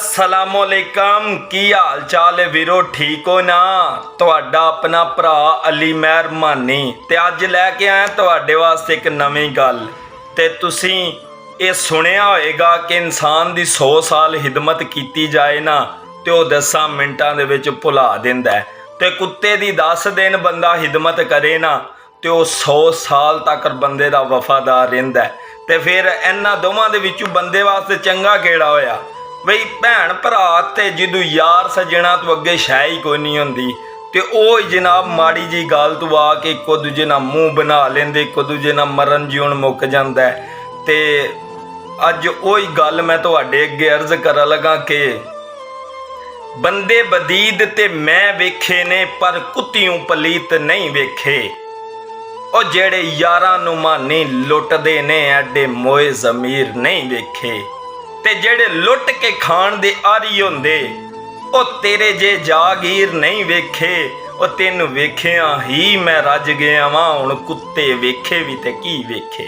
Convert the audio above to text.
असलामुअलैकुम की हाल चाल है वीरो ठीक हो ना। ਤੁਹਾਡਾ ਆਪਣਾ ਭਰਾ ਅਲੀ ਮਹਿਰਮਾਨੀ ਤੇ ਅੱਜ ਲੈ ਕੇ ਆਇਆ ਤੁਹਾਡੇ ਵਾਸਤੇ ਇੱਕ ਨਵੀਂ ਗੱਲ। ਤੇ ਤੁਸੀਂ ਇਹ ਸੁਣਿਆ ਹੋਏਗਾ ਕਿ ਇਨਸਾਨ ਦੀ 100 ਸਾਲ ਖਿਦਮਤ ਕੀਤੀ ਜਾਏ ਨਾ ਤੇ ਉਹ 10 ਮਿੰਟਾਂ ਦੇ ਵਿੱਚ ਭੁਲਾ ਦਿੰਦਾ ਹੈ, ਤੇ ਕੁੱਤੇ ਦੀ 10 ਦਿਨ ਬੰਦਾ ਖਿਦਮਤ ਕਰੇ ਨਾ ਤੇ ਉਹ 100 ਸਾਲ ਤੱਕ ਬੰਦੇ ਦਾ ਵਫਾਦਾਰ ਰਹਿੰਦਾ ਹੈ। ਤੇ ਫਿਰ ਇਹਨਾਂ ਦੋਵਾਂ ਦੇ ਵਿੱਚੋਂ ਬੰਦੇ ਵਾਸਤੇ ਚੰਗਾ ਕਿਹੜਾ ਹੋਇਆ ਬਈ? ਭੈਣ ਭਰਾ ਤੇ ਜਦੋਂ ਯਾਰ ਸੱਜਣਾ ਤੋਂ ਅੱਗੇ ਸ਼ੈ ਹੀ ਕੋਈ ਨਹੀਂ ਹੁੰਦੀ, ਤੇ ਉਹ ਜਨਾਬ ਮਾੜੀ ਜੀ ਗੱਲ ਤੋਂ ਆ ਕੇ ਇੱਕੋ ਦੂਜੇ ਨਾਲ ਮੂੰਹ ਬਣਾ ਲੈਂਦੇ, ਇੱਕੋ ਦੂਜੇ ਨਾਲ ਮਰਨ ਜਿਉਣ ਮੁੱਕ ਜਾਂਦਾ। ਤੇ ਅੱਜ ਉਹੀ ਗੱਲ ਮੈਂ ਤੁਹਾਡੇ ਅੱਗੇ ਅਰਜ਼ ਕਰਨ ਲੱਗਾ ਕਿ ਬੰਦੇ ਬਦੀਦ ਤੇ ਮੈਂ ਵੇਖੇ ਨੇ ਪਰ ਕੁੱਤਿਓਂ ਪਲੀਤ ਨਹੀਂ ਵੇਖੇ। ਉਹ ਜਿਹੜੇ ਯਾਰਾਂ ਨੂੰ ਮਾਨੀ ਲੁੱਟਦੇ ਨੇ ਐਡੇ ਮੋਏ ਜ਼ਮੀਰ ਨਹੀਂ ਵੇਖੇ, ਤੇ ਜਿਹੜੇ ਲੁੱਟ ਕੇ ਖਾਣ ਦੇ ਆਰੀ ਹੁੰਦੇ ਉਹ ਤੇਰੇ ਜੇ ਜਾਗੀਰ ਨਹੀਂ ਵੇਖੇ। ਉਹ ਤੈਨੂੰ ਵੇਖਿਆ ਹੀ ਮੈਂ ਰੱਜ ਗਿਆ ਵਾਂ, ਹੁਣ ਕੁੱਤੇ ਵੇਖੇ ਵੀ ਤੇ ਕੀ ਵੇਖੇ।